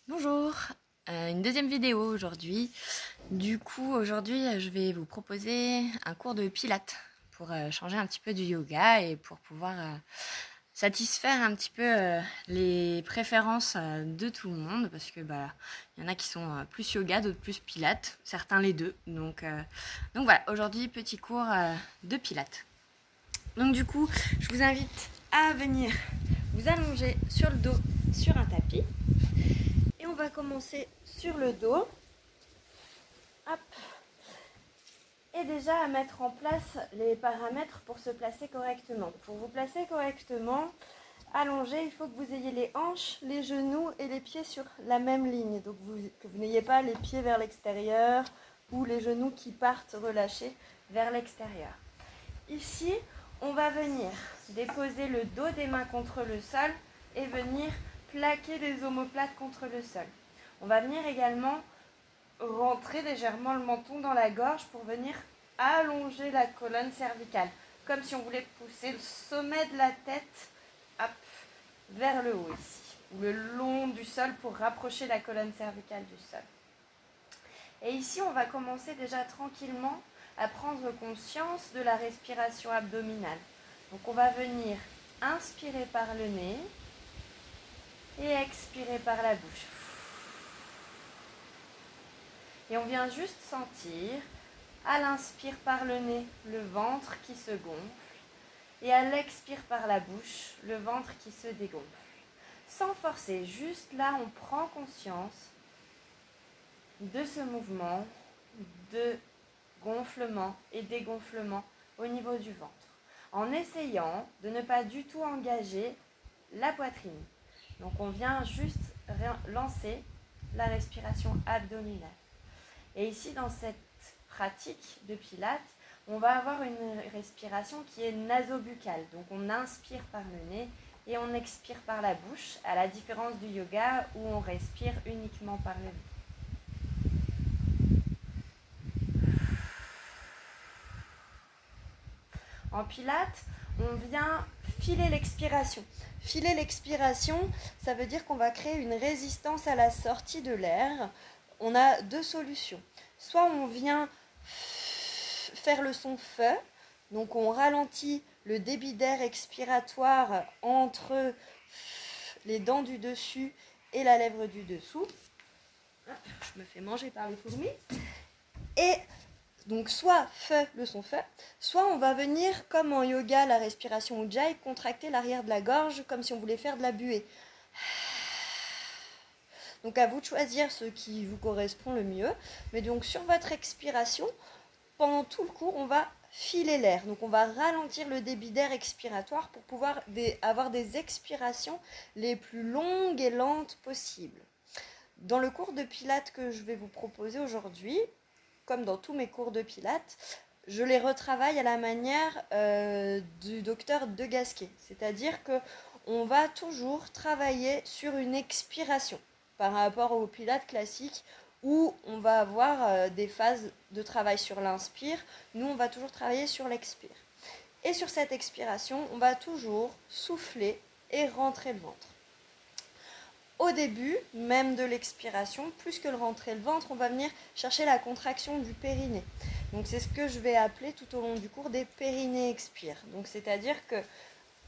Bonjour, une deuxième vidéo aujourd'hui. Du coup, aujourd'hui, je vais vous proposer un cours de pilates pour changer un petit peu du yoga et pour pouvoir satisfaire un petit peu les préférences de tout le monde parce que il y en a qui sont plus yoga, d'autres plus pilates, certains les deux. Donc voilà, aujourd'hui, petit cours de pilates. Donc du coup, je vous invite à venir vous allonger sur le dos sur un tapis. Et on va commencer sur le dos. Hop. Et déjà à mettre en place les paramètres pour se placer correctement. Pour vous placer correctement, allongé, il faut que vous ayez les hanches, les genoux et les pieds sur la même ligne. Donc que vous n'ayez pas les pieds vers l'extérieur ou les genoux qui partent relâchés vers l'extérieur. Ici, on va venir déposer le dos des mains contre le sol et venir plaquer les omoplates contre le sol. On va venir également rentrer légèrement le menton dans la gorge pour venir allonger la colonne cervicale, comme si on voulait pousser le sommet de la tête hop, vers le haut ici, ou le long du sol pour rapprocher la colonne cervicale du sol. Et ici, on va commencer déjà tranquillement à prendre conscience de la respiration abdominale. Donc on va venir inspirer par le nez et expirer par la bouche. Et on vient juste sentir, à l'inspire par le nez, le ventre qui se gonfle, et à l'expire par la bouche, le ventre qui se dégonfle. Sans forcer, juste là, on prend conscience de ce mouvement de gonflement et dégonflement au niveau du ventre, en essayant de ne pas du tout engager la poitrine. Donc on vient juste lancer la respiration abdominale. Et ici, dans cette pratique de pilates, on va avoir une respiration qui est nasobuccale. Donc on inspire par le nez et on expire par la bouche, à la différence du yoga où on respire uniquement par le nez. En pilates, on vient filer l'expiration. Filer l'expiration, ça veut dire qu'on va créer une résistance à la sortie de l'air. On a deux solutions. Soit on vient faire le son F, donc on ralentit le débit d'air expiratoire entre les dents du dessus et la lèvre du dessous. Je me fais manger par les fourmis. Et donc soit le son F, soit on va venir, comme en yoga, la respiration Ujjayi, contracter l'arrière de la gorge comme si on voulait faire de la buée. Donc à vous de choisir ce qui vous correspond le mieux. Mais donc sur votre expiration, pendant tout le cours, on va filer l'air. Donc on va ralentir le débit d'air expiratoire pour pouvoir avoir des expirations les plus longues et lentes possibles. Dans le cours de pilates que je vais vous proposer aujourd'hui, comme dans tous mes cours de pilates, je les retravaille à la manière du docteur De Gasquet. C'est-à-dire qu'on va toujours travailler sur une expiration par rapport au pilates classique où on va avoir des phases de travail sur l'inspire. Nous, on va toujours travailler sur l'expire. Et sur cette expiration, on va toujours souffler et rentrer le ventre. Au début, même de l'expiration, plus que le rentrer le ventre, on va venir chercher la contraction du périnée. Donc c'est ce que je vais appeler tout au long du cours des périnées expires. Donc c'est-à-dire que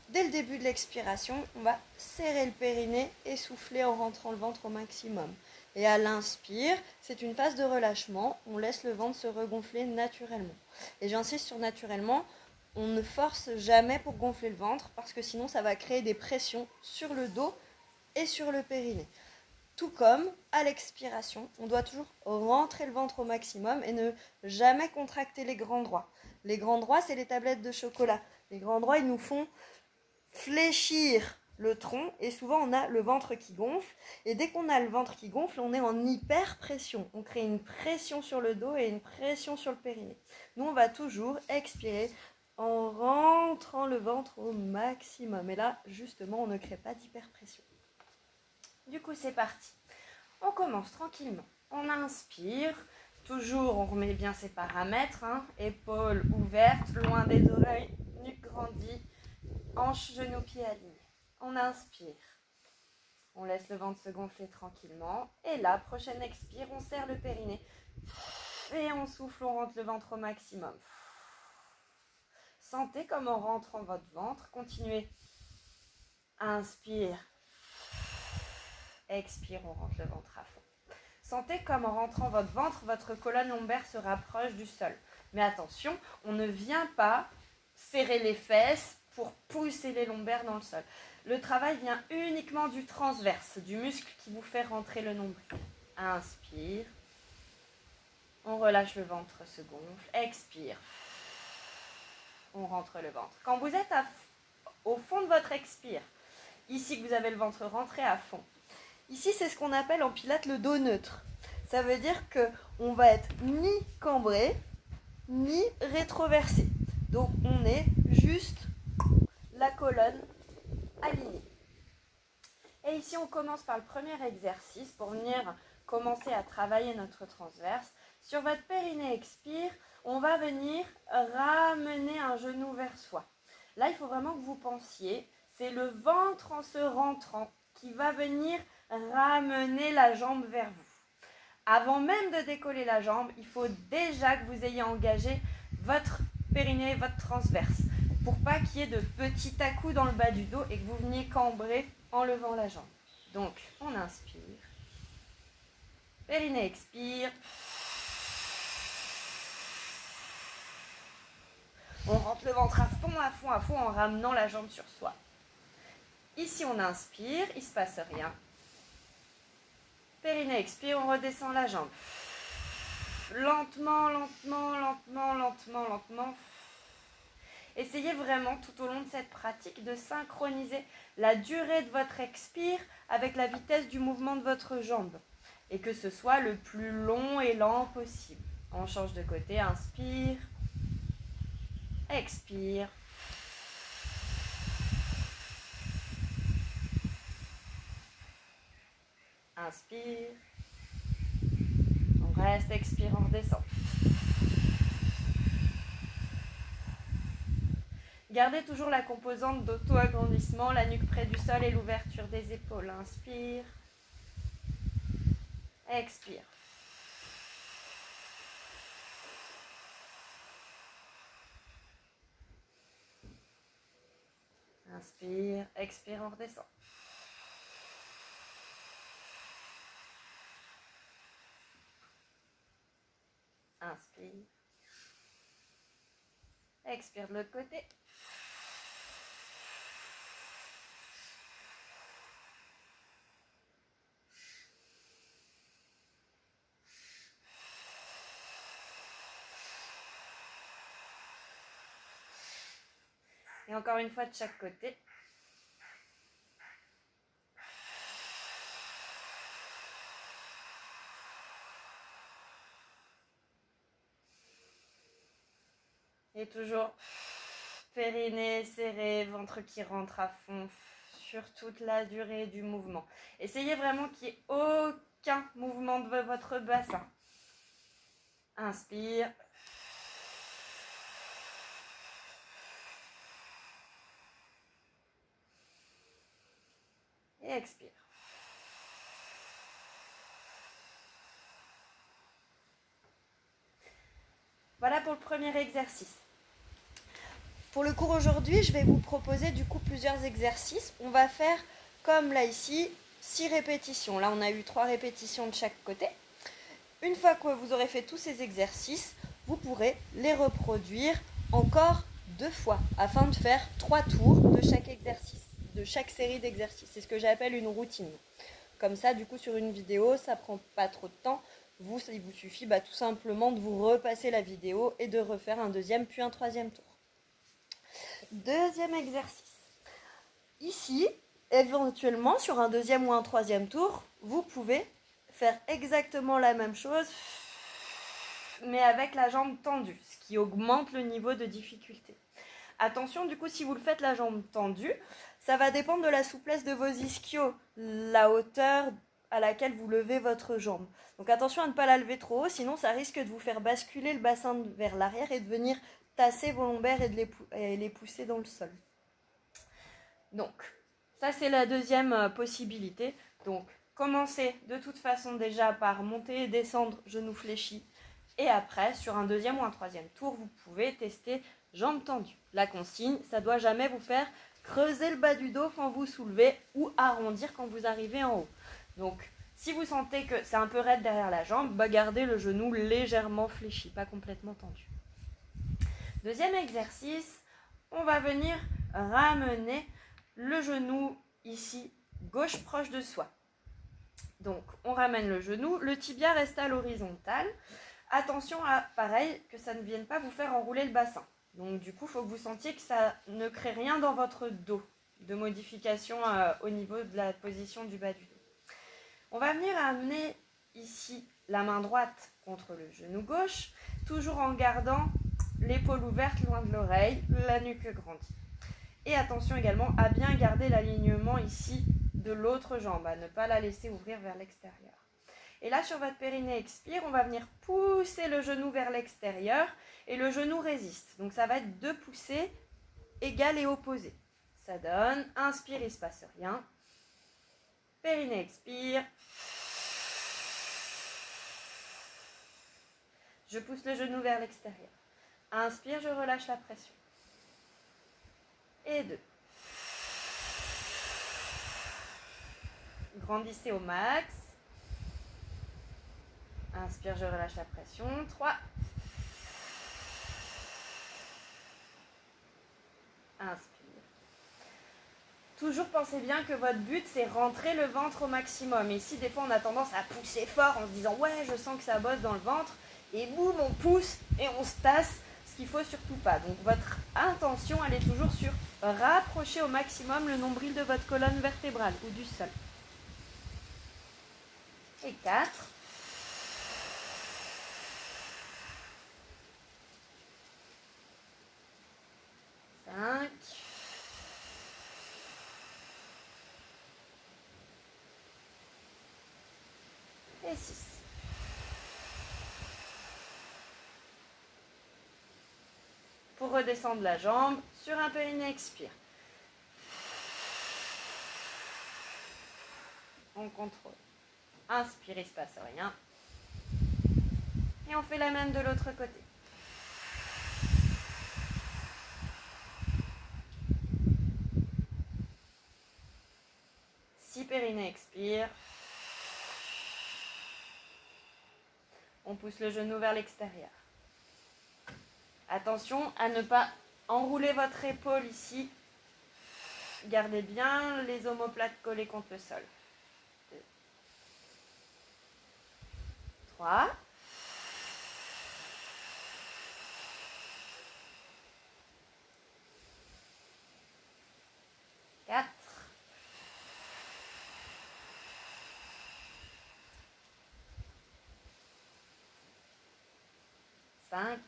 dès le début de l'expiration, on va serrer le périnée et souffler en rentrant le ventre au maximum. Et à l'inspire, c'est une phase de relâchement, on laisse le ventre se regonfler naturellement. Et j'insiste sur naturellement, on ne force jamais pour gonfler le ventre parce que sinon ça va créer des pressions sur le dos et sur le périnée. Tout comme à l'expiration, on doit toujours rentrer le ventre au maximum et ne jamais contracter les grands droits. Les grands droits, c'est les tablettes de chocolat. Les grands droits, ils nous font fléchir le tronc et souvent on a le ventre qui gonfle. Et dès qu'on a le ventre qui gonfle, on est en hyperpression. On crée une pression sur le dos et une pression sur le périnée. Nous, on va toujours expirer en rentrant le ventre au maximum. Et là, justement, on ne crée pas d'hyperpression. Du coup, c'est parti. On commence tranquillement. On inspire. Toujours, on remet bien ses paramètres. Épaules ouvertes, loin des oreilles, nuque grandie, hanches, genoux, pieds alignés. On inspire. On laisse le ventre se gonfler tranquillement. Et là, prochaine expire, on serre le périnée. Et on souffle, on rentre le ventre au maximum. Sentez comme en rentrant votre ventre, continuez. Inspire. Expire, on rentre le ventre à fond. Sentez comme en rentrant votre ventre, votre colonne lombaire se rapproche du sol. Mais attention, on ne vient pas serrer les fesses pour pousser les lombaires dans le sol. Le travail vient uniquement du transverse, du muscle qui vous fait rentrer le nombril. Inspire. On relâche le ventre, se gonfle. Expire. On rentre le ventre. Quand vous êtes au fond de votre expire, ici que vous avez le ventre rentré à fond, ici c'est ce qu'on appelle en pilates le dos neutre. Ça veut dire qu'on va être ni cambré, ni rétroversé. Donc on est juste la colonne alignée. Et ici on commence par le premier exercice pour venir commencer à travailler notre transverse. Sur votre périnée expire, on va venir ramener un genou vers soi. Là, il faut vraiment que vous pensiez, c'est le ventre en se rentrant qui va venir ramener la jambe vers vous. Avant même de décoller la jambe, il faut déjà que vous ayez engagé votre périnée, votre transverse, pour pas qu'il y ait de petits à-coups dans le bas du dos et que vous veniez cambrer en levant la jambe. Donc, on inspire. Périnée expire. On rentre le ventre à fond, à fond, à fond en ramenant la jambe sur soi. Ici, on inspire, il ne se passe rien. Périnée expire, on redescend la jambe. Lentement, lentement, lentement, lentement, lentement. Essayez vraiment tout au long de cette pratique de synchroniser la durée de votre expire avec la vitesse du mouvement de votre jambe. Et que ce soit le plus long et lent possible. On change de côté, inspire. Expire. Inspire. On reste, expire, on redescend. Gardez toujours la composante d'auto-agrandissement, la nuque près du sol et l'ouverture des épaules. Inspire. Expire. Inspire, expire, on redescend. Inspire. Expire de l'autre côté. Et encore une fois de chaque côté. Et toujours périnée serré, ventre qui rentre à fond sur toute la durée du mouvement. Essayez vraiment qu'il n'y ait aucun mouvement de votre bassin. Inspire. Et expire. Voilà pour le premier exercice. Pour le cours aujourd'hui, je vais vous proposer du coup plusieurs exercices. On va faire comme là ici, 6 répétitions. Là, on a eu 3 répétitions de chaque côté. Une fois que vous aurez fait tous ces exercices, vous pourrez les reproduire encore 2 fois afin de faire 3 tours de chaque exercice, de chaque série d'exercices. C'est ce que j'appelle une routine. Comme ça, du coup, sur une vidéo, ça ne prend pas trop de temps. Il vous suffit tout simplement de vous repasser la vidéo et de refaire un deuxième puis un troisième tour. Deuxième exercice. Ici, éventuellement, sur un deuxième ou un troisième tour, vous pouvez faire exactement la même chose, mais avec la jambe tendue, ce qui augmente le niveau de difficulté. Attention, du coup, si vous le faites la jambe tendue, ça va dépendre de la souplesse de vos ischios, la hauteur à laquelle vous levez votre jambe. Donc attention à ne pas la lever trop haut, sinon ça risque de vous faire basculer le bassin vers l'arrière et de venir tasser vos lombaires et de les pousser dans le sol. Donc, ça c'est la deuxième possibilité. Donc, commencez de toute façon déjà par monter et descendre, genoux fléchis. Et après, sur un deuxième ou un troisième tour, vous pouvez tester jambes tendues. La consigne, ça ne doit jamais vous faire creuser le bas du dos quand vous soulevez ou arrondir quand vous arrivez en haut. Donc, si vous sentez que c'est un peu raide derrière la jambe, gardez le genou légèrement fléchi, pas complètement tendu. Deuxième exercice, on va venir ramener le genou ici, gauche proche de soi. Donc, on ramène le genou, le tibia reste à l'horizontale. Attention à, pareil, que ça ne vienne pas vous faire enrouler le bassin. Donc, du coup, il faut que vous sentiez que ça ne crée rien dans votre dos, de modification au niveau de la position du bas du dos. On va venir amener ici la main droite contre le genou gauche, toujours en gardant l'épaule ouverte loin de l'oreille, la nuque grandie. Et attention également à bien garder l'alignement ici de l'autre jambe, à ne pas la laisser ouvrir vers l'extérieur. Et là, sur votre périnée expire, on va venir pousser le genou vers l'extérieur et le genou résiste. Donc ça va être deux poussées égales et opposées. Ça donne, inspire, il ne se passe rien. Périnée expire. Je pousse le genou vers l'extérieur. Inspire, je relâche la pression. Et 2. Grandissez au max. Inspire, je relâche la pression. 3. Inspire. Toujours pensez bien que votre but, c'est rentrer le ventre au maximum. Et ici, des fois, on a tendance à pousser fort en se disant « Ouais, je sens que ça bosse dans le ventre. » Et boum, on pousse et on se tasse, ce qu'il ne faut surtout pas. Donc, votre intention, elle est toujours sur rapprocher au maximum le nombril de votre colonne vertébrale ou du sol. Et 4. 5. Et 6. Pour redescendre la jambe, sur un périnée, expire. On contrôle. Inspire, il ne se passe rien. Et on fait la même de l'autre côté. Si périnée expire. On pousse le genou vers l'extérieur. Attention à ne pas enrouler votre épaule ici. Gardez bien les omoplates collées contre le sol. 2. 3. 4. 5.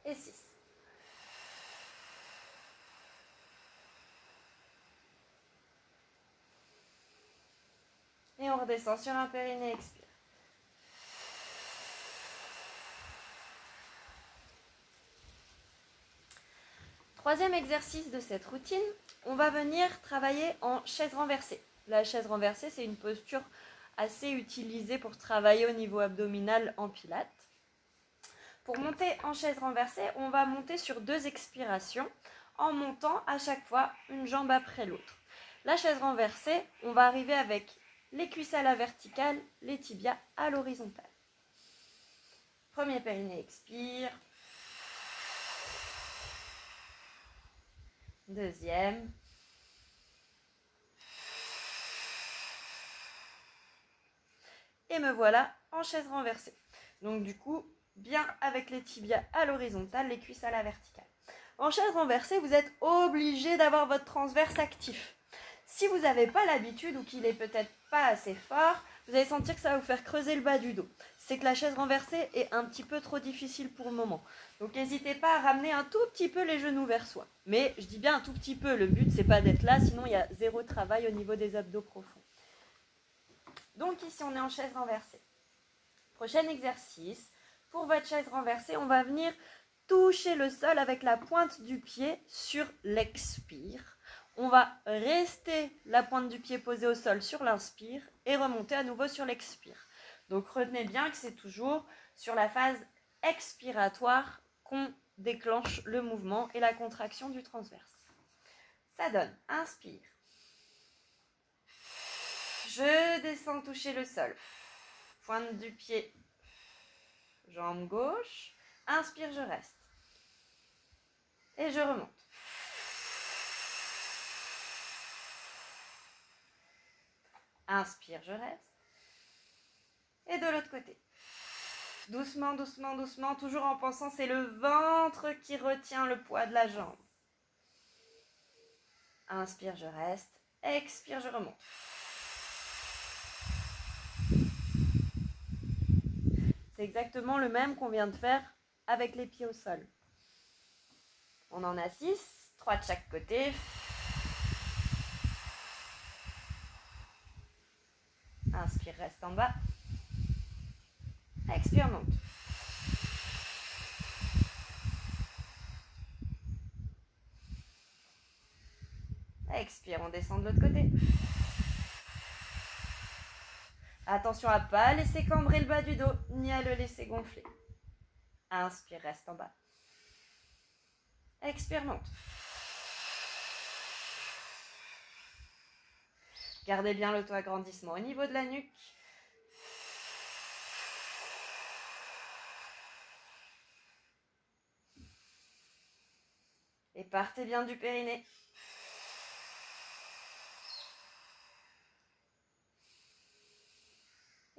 Et 6. Et on redescend sur un périnée, expire. Troisième exercice de cette routine, on va venir travailler en chaise renversée. La chaise renversée, c'est une posture assez utilisée pour travailler au niveau abdominal en pilates. Pour monter en chaise renversée, on va monter sur 2 expirations en montant à chaque fois une jambe après l'autre. La chaise renversée, on va arriver avec les cuisses à la verticale, les tibias à l'horizontale. Premier périnée, expire. Deuxième. Et me voilà en chaise renversée. Donc du coup, bien avec les tibias à l'horizontale, les cuisses à la verticale. En chaise renversée, vous êtes obligé d'avoir votre transverse actif. Si vous n'avez pas l'habitude ou qu'il est peut-être pas assez fort, vous allez sentir que ça va vous faire creuser le bas du dos. C'est que la chaise renversée est un petit peu trop difficile pour le moment. Donc n'hésitez pas à ramener un tout petit peu les genoux vers soi. Mais je dis bien un tout petit peu, le but c'est pas d'être là, sinon il y a zéro travail au niveau des abdos profonds. Donc ici on est en chaise renversée. Prochain exercice, pour votre chaise renversée, on va venir toucher le sol avec la pointe du pied sur l'expire. On va rester la pointe du pied posée au sol sur l'inspire et remonter à nouveau sur l'expire. Donc retenez bien que c'est toujours sur la phase expiratoire qu'on déclenche le mouvement et la contraction du transverse. Ça donne, inspire. Je descends toucher le sol. Pointe du pied, jambe gauche. Inspire, je reste. Et je remonte. Inspire, je reste. Et de l'autre côté. Doucement, doucement, doucement, toujours en pensant, c'est le ventre qui retient le poids de la jambe. Inspire, je reste. Expire, je remonte. C'est exactement le même qu'on vient de faire avec les pieds au sol. On en a 6, 3 de chaque côté. Inspire, reste en bas. Expire, monte. Expire, on descend de l'autre côté. Attention à ne pas laisser cambrer le bas du dos, ni à le laisser gonfler. Inspire, reste en bas. Expire, monte. Gardez bien l'auto-agrandissement au niveau de la nuque. Et partez bien du périnée.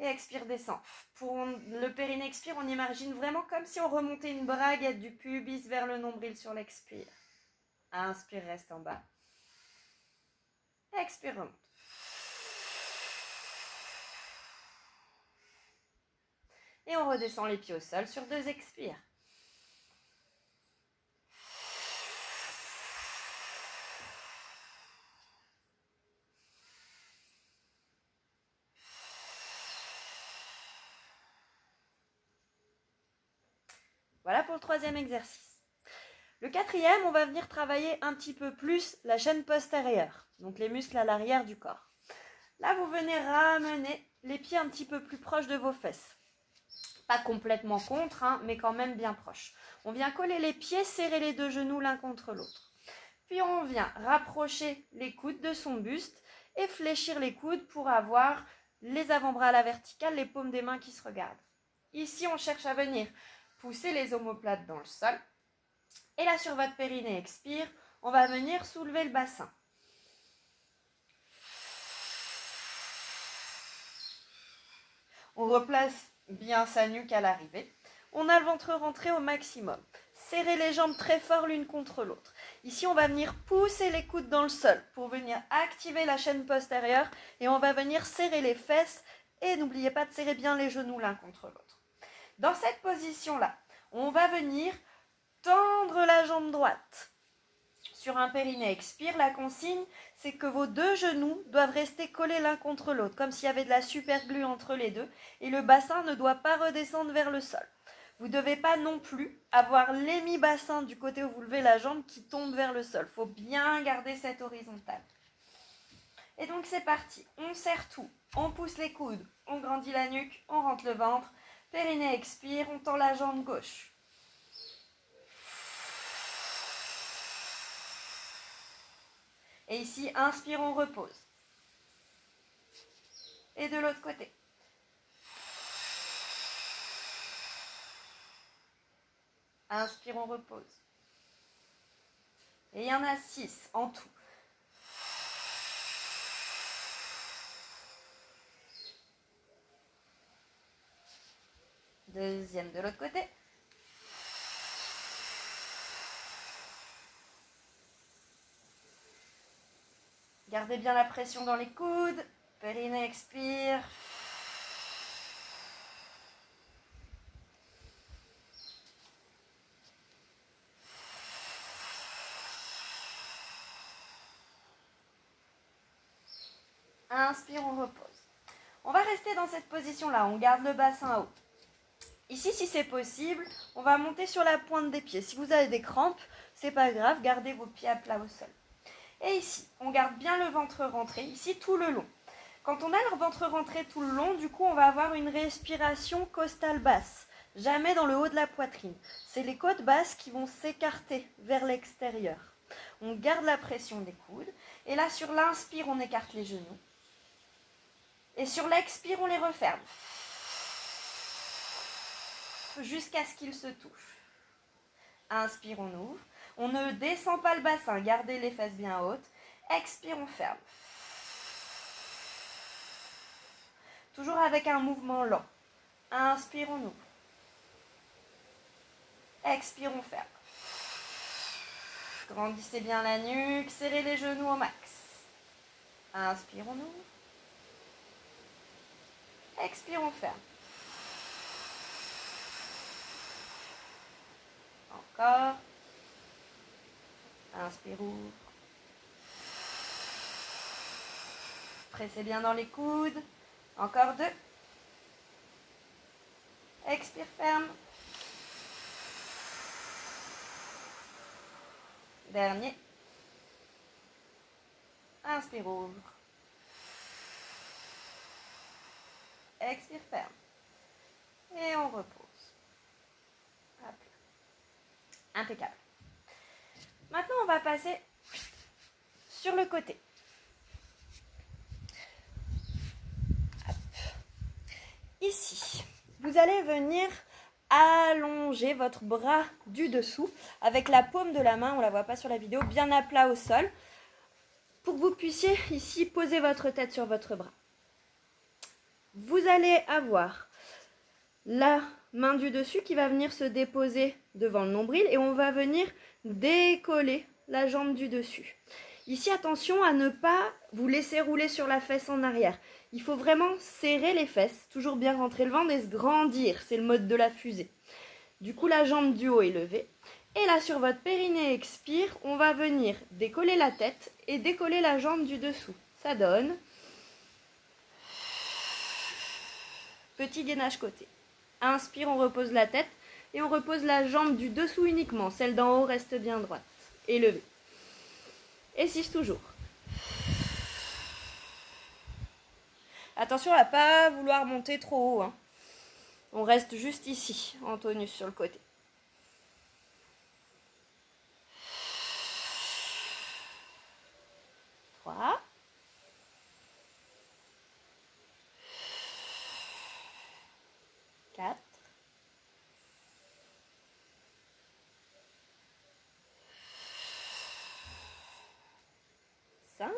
Et expire, descend. Pour le périnée expire, on imagine vraiment comme si on remontait une braguette du pubis vers le nombril sur l'expire. Inspire, reste en bas. Expire, remonte. Et on redescend les pieds au sol sur 2 expires. Voilà pour le 3e exercice. Le 4e, on va venir travailler un petit peu plus la chaîne postérieure, donc les muscles à l'arrière du corps. Là, vous venez ramener les pieds un petit peu plus proches de vos fesses. Pas complètement contre, hein, mais quand même bien proche. On vient coller les pieds, serrer les 2 genoux l'un contre l'autre. Puis on vient rapprocher les coudes de son buste et fléchir les coudes pour avoir les avant-bras à la verticale, les paumes des mains qui se regardent. Ici, on cherche à venir pousser les omoplates dans le sol. Et là, sur votre périnée, expire, on va venir soulever le bassin. On replace bien sa nuque à l'arrivée. On a le ventre rentré au maximum. Serrez les jambes très fort l'une contre l'autre. Ici, on va venir pousser les coudes dans le sol pour venir activer la chaîne postérieure et on va venir serrer les fesses et n'oubliez pas de serrer bien les genoux l'un contre l'autre. Dans cette position-là, on va venir tendre la jambe droite. Sur un périnée expire, la consigne, c'est que vos 2 genoux doivent rester collés l'un contre l'autre, comme s'il y avait de la superglue entre les deux, et le bassin ne doit pas redescendre vers le sol. Vous ne devez pas non plus avoir l'hémi-bassin du côté où vous levez la jambe qui tombe vers le sol. Il faut bien garder cette horizontale. Et donc c'est parti, on serre tout, on pousse les coudes, on grandit la nuque, on rentre le ventre, périnée expire, on tend la jambe gauche. Et ici, inspire, on repose. Et de l'autre côté. Inspire, on repose. Et il y en a 6 en tout. Deuxième de l'autre côté. Gardez bien la pression dans les coudes. Périnée expire. Inspire, on repose. On va rester dans cette position-là. On garde le bassin haut. Ici, si c'est possible, on va monter sur la pointe des pieds. Si vous avez des crampes, c'est pas grave, gardez vos pieds à plat au sol. Et ici, on garde bien le ventre rentré, ici tout le long. Quand on a le ventre rentré tout le long, du coup, on va avoir une respiration costale basse. Jamais dans le haut de la poitrine. C'est les côtes basses qui vont s'écarter vers l'extérieur. On garde la pression des coudes. Et là, sur l'inspire, on écarte les genoux. Et sur l'expire, on les referme. Jusqu'à ce qu'ils se touchent. Inspire, on ouvre. On ne descend pas le bassin, gardez les fesses bien hautes. Expire, on ferme. Toujours avec un mouvement lent. Inspire, on ouvre. Expire, on ferme. Grandissez bien la nuque, serrez les genoux au max. Inspire, on ouvre. Expire, on ferme. Encore. Inspire, ouvre. Pressez bien dans les coudes. Encore 2. Expire, ferme. Dernier. Inspire, ouvre. Expire, ferme. Et on repose. Hop là. Impeccable. Maintenant, on va passer sur le côté. Hop. Ici, vous allez venir allonger votre bras du dessous avec la paume de la main, on ne la voit pas sur la vidéo, bien à plat au sol, pour que vous puissiez ici poser votre tête sur votre bras. Vous allez avoir la main du dessus qui va venir se déposer devant le nombril et on va venir décoller la jambe du dessus. Ici, attention à ne pas vous laisser rouler sur la fesse en arrière. Il faut vraiment serrer les fesses, toujours bien rentrer le ventre et se grandir. C'est le mode de la fusée. Du coup, la jambe du haut est levée. Et là, sur votre périnée expire, on va venir décoller la tête et décoller la jambe du dessous. Ça donne. Petit gainage côté. Inspire, on repose la tête et on repose la jambe du dessous uniquement. Celle d'en haut reste bien droite et levée. Et 6 toujours. Attention à ne pas vouloir monter trop haut. Hein. On reste juste ici, en tonus sur le côté. 3. 4. 5.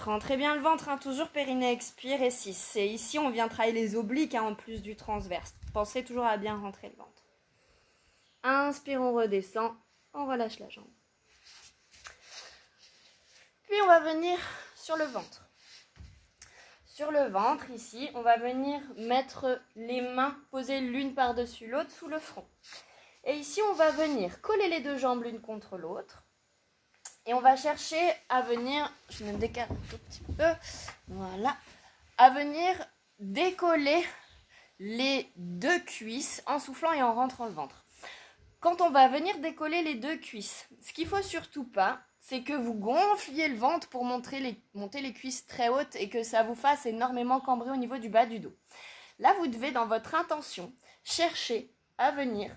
Rentrez bien le ventre, hein, toujours périnée expire et 6. Et ici, on vient travailler les obliques hein, en plus du transverse. Pensez toujours à bien rentrer le ventre. Inspire, on redescend, on relâche la jambe. Puis, on va venir sur le ventre. Sur le ventre, ici, on va venir mettre les mains posées l'une par-dessus l'autre sous le front. Et ici, on va venir coller les deux jambes l'une contre l'autre. Et on va chercher à venir, je me décale un tout petit peu, voilà, à venir décoller les deux cuisses en soufflant et en rentrant le ventre. Quand on va venir décoller les deux cuisses, ce qu'il ne faut surtout pas, c'est que vous gonfliez le ventre pour monter les cuisses très hautes et que ça vous fasse énormément cambrer au niveau du bas du dos. Là, vous devez, dans votre intention, chercher à venir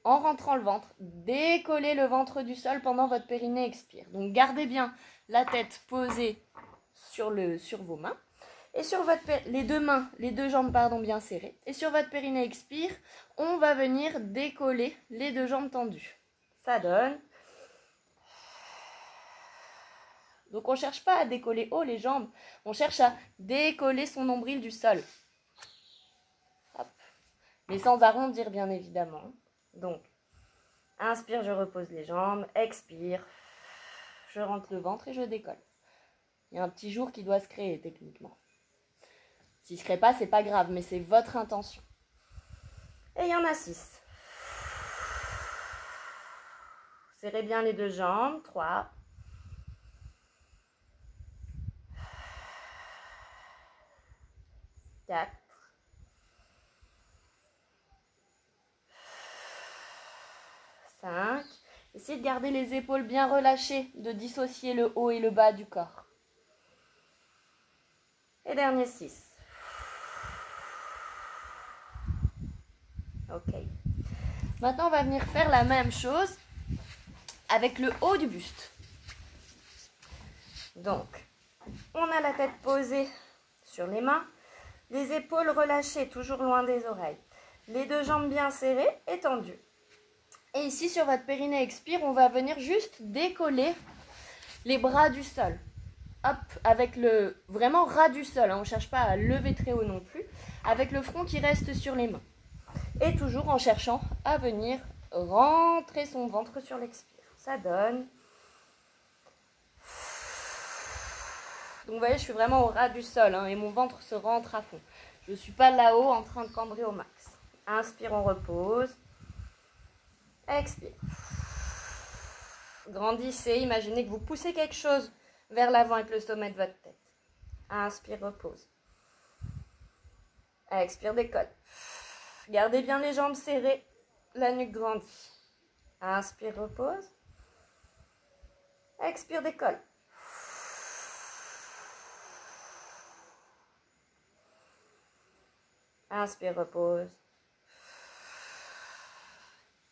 en rentrant le ventre, décollez le ventre du sol pendant votre périnée expire. Donc gardez bien la tête posée sur vos mains. Et sur les deux jambes bien serrées. Et sur votre périnée expire, on va venir décoller les deux jambes tendues. Ça donne. Donc on ne cherche pas à décoller haut les jambes. On cherche à décoller son nombril du sol. Hop. Mais sans arrondir bien évidemment. Donc, inspire, je repose les jambes, expire, je rentre le ventre et je décolle. Il y a un petit jour qui doit se créer techniquement. S'il ne se crée pas, c'est pas grave, mais c'est votre intention. Et il y en a 6. Serrez bien les deux jambes, 3. 4. 4, 5. Essayez de garder les épaules bien relâchées, de dissocier le haut et le bas du corps. Et dernier 6. Ok. Maintenant, on va venir faire la même chose avec le haut du buste. Donc, on a la tête posée sur les mains, les épaules relâchées, toujours loin des oreilles. Les deux jambes bien serrées et tendues. Et ici, sur votre périnée expire, on va venir juste décoller les bras du sol. Hop, avec le vraiment ras du sol, hein, on ne cherche pas à lever très haut non plus, avec le front qui reste sur les mains. Et toujours en cherchant à venir rentrer son ventre sur l'expire. Ça donne. Donc vous voyez, je suis vraiment au ras du sol, hein, et mon ventre se rentre à fond. Je ne suis pas là-haut en train de cambrer au max. Inspire, on repose. Expire. Grandissez, imaginez que vous poussez quelque chose vers l'avant avec le sommet de votre tête. Inspire, repose. Expire, décolle. Gardez bien les jambes serrées, la nuque grandit. Inspire, repose. Expire, décolle. Inspire, repose.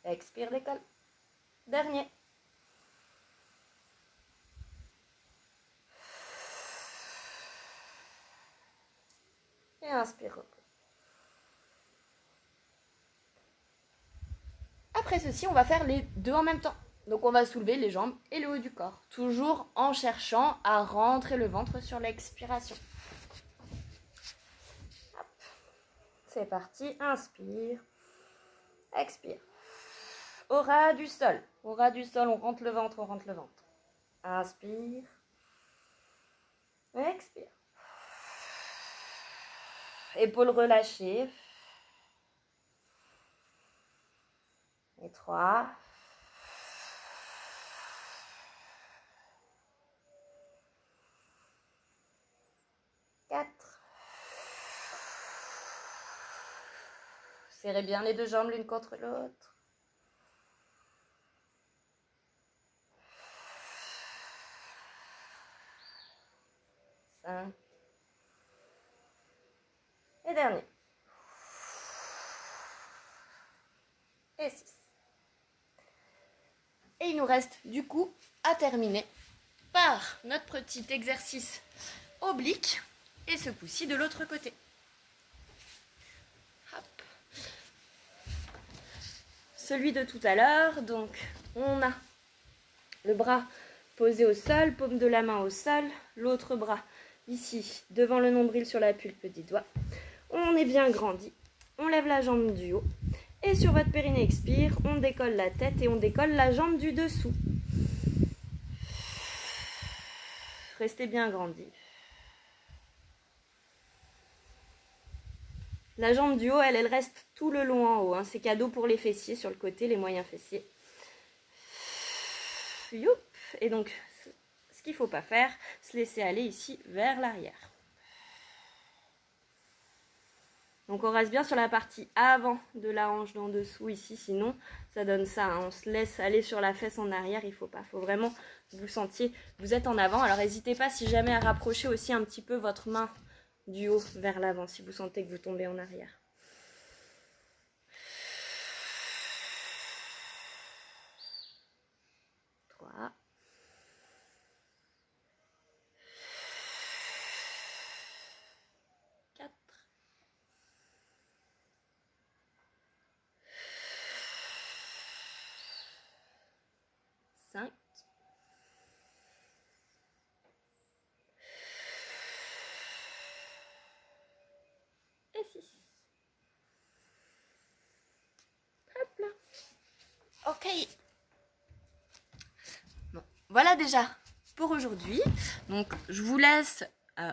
Expire, décolle. Dernier. Et inspire, repose. Après ceci, on va faire les deux en même temps. Donc on va soulever les jambes et le haut du corps. Toujours en cherchant à rentrer le ventre sur l'expiration. C'est parti, inspire. Expire. Au ras du sol. Au ras du sol, on rentre le ventre, on rentre le ventre. Inspire. Expire. Épaules relâchées. Et 3. 4. Serrez bien les deux jambes l'une contre l'autre. 5. Et dernier. Et 6. Et il nous reste du coup à terminer par notre petit exercice oblique et ce coup-ci de l'autre côté. Hop. Celui de tout à l'heure, donc on a le bras posé au sol, paume de la main au sol, l'autre bras ici devant le nombril sur la pulpe des doigts. On est bien grandi, on lève la jambe du haut. Et sur votre périnée expire, on décolle la tête et on décolle la jambe du dessous. Restez bien grandi. La jambe du haut, elle reste tout le long en haut. Hein. C'est cadeau pour les fessiers sur le côté, les moyens fessiers. Youp. Et donc, ce qu'il ne faut pas faire, se laisser aller ici vers l'arrière. Donc on reste bien sur la partie avant de la hanche d'en dessous ici, sinon ça donne ça, hein. On se laisse aller sur la fesse en arrière, il faut pas, il faut vraiment que vous sentiez, vous êtes en avant. Alors n'hésitez pas si jamais à rapprocher aussi un petit peu votre main du haut vers l'avant, si vous sentez que vous tombez en arrière. Trois. 4. 5. Et 6. Hop là. Ok. Bon, voilà déjà pour aujourd'hui. Donc, je vous laisse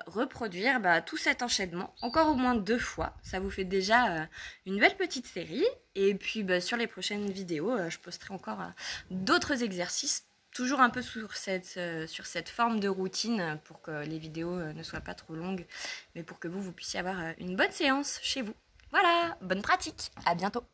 reproduire tout cet enchaînement encore au moins 2 fois. Ça vous fait déjà une belle petite série. Et puis, sur les prochaines vidéos, je posterai encore d'autres exercices toujours un peu sur cette forme de routine pour que les vidéos ne soient pas trop longues, mais pour que vous puissiez avoir une bonne séance chez vous. Voilà, bonne pratique, à bientôt.